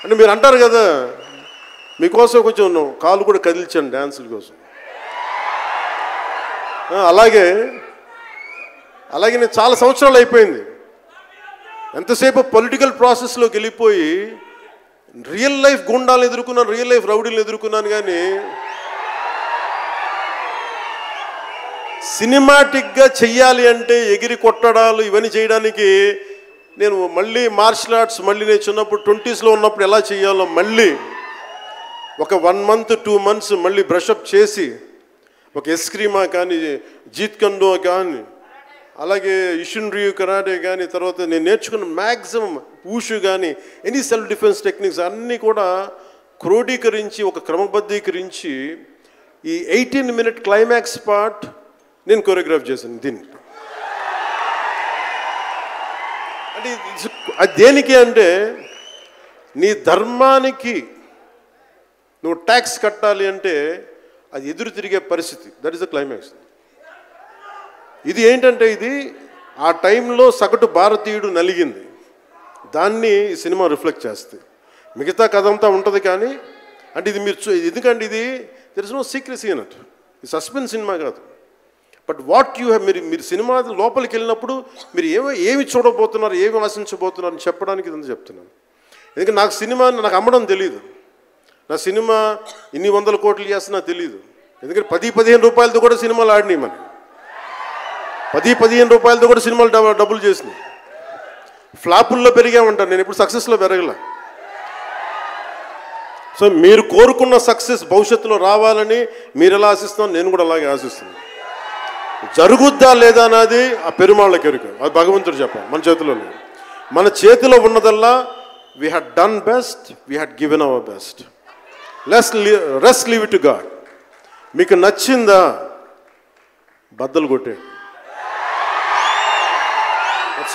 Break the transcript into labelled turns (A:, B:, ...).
A: అంటే మీరు అంటారు కదా, మీకోసం కొంచెం కాలు కూడా కదిల్చాను డ్యాన్సుల కోసం. అలాగే నేను చాలా సంవత్సరాలు అయిపోయింది ఎంతసేపు పొలిటికల్ ప్రాసెస్లోకి వెళ్ళిపోయి రియల్ లైఫ్ గుండాలను ఎదుర్కొన్నాను, రియల్ లైఫ్ రౌడీలను ఎదుర్కొన్నాను. కానీ సినిమాటిక్గా చెయ్యాలి అంటే ఎగిరి కొట్టడాలు ఇవన్నీ చేయడానికి నేను మళ్ళీ మార్షల్ ఆర్ట్స్ మళ్ళీ నేను చిన్నప్పుడు 20s ఉన్నప్పుడు ఎలా చేయాలో మళ్ళీ ఒక 1 month 2 months మళ్ళీ బ్రషప్ చేసి ఒక ఎస్క్రీమా కానీ, జీత్ కండో కానీ, అలాగే ఇషున్ రియు కరాటే కానీ, తర్వాత నేను నేర్చుకున్న మ్యాక్సిమం ఊషు కానీ, ఎనీ సెల్ఫ్ డిఫెన్స్ టెక్నిక్స్ అన్నీ కూడా క్రోడీకరించి ఒక క్రమబద్ధీకరించి ఈ 18-minute క్లైమాక్స్ పార్ట్ నేను కొరియోగ్రాఫ్ చేశాను. దీన్ని అంటే అది దేనికి అంటే నీ ధర్మానికి నువ్వు ట్యాక్స్ కట్టాలి అంటే అది ఎదురు తిరిగే పరిస్థితి. That is the climax. ఇది ఏంటంటే ఇది ఆ టైంలో సగటు భారతీయుడు నలిగింది, దాన్ని ఈ సినిమా రిఫ్లెక్ట్ చేస్తుంది. మిగతా కథ అంతా ఉంటుంది కానీ అంటే ఇది మీరు ఎందుకంటే ఇది దెర్ ఇస్ నో సీక్రెసీ అన్నట్. ఇది సస్పెన్స్ సినిమా కాదు. బట్ వాట్ యూ హ్యావ్ మీరు సినిమా లోపలికి వెళ్ళినప్పుడు మీరు ఏమి చూడబోతున్నారు, ఏమి ఆశించబోతున్నారు అని చెప్పడానికి ఇదంతా చెప్తున్నాను. ఎందుకంటే నాకు సినిమా నాకు అమ్మడం తెలియదు. నా సినిమా ఇన్ని 100 కోట్లు చేస్తున్నా తెలియదు. ఎందుకంటే 10-15 రూపాయలతో కూడా సినిమాలు ఆడినాయి. మనకి 10-15 రూపాయలతో కూడా సినిమాలు డబ్బులు చేసినాయి. ఫ్లాపుల్లో పెరిగామంటాను, నేను ఇప్పుడు సక్సెస్లో పెరగల. సో మీరు కోరుకున్న సక్సెస్ భవిష్యత్తులో రావాలని మీరు ఎలా ఆశిస్తున్నాను, నేను కూడా అలాగే ఆశిస్తున్నాను. జరుగుద్దా లేదా అన్నది ఆ పెరుమాళ్ళకి ఎరుక, అది భగవంతుడు చెప్పాలి, మన చేతిలో లేదు. మన చేతిలో ఉన్నదల్లా we had done best, we had given our best. Rest leave it to God. మీకు నచ్చిందా బద్దలు కొట్టేయండి.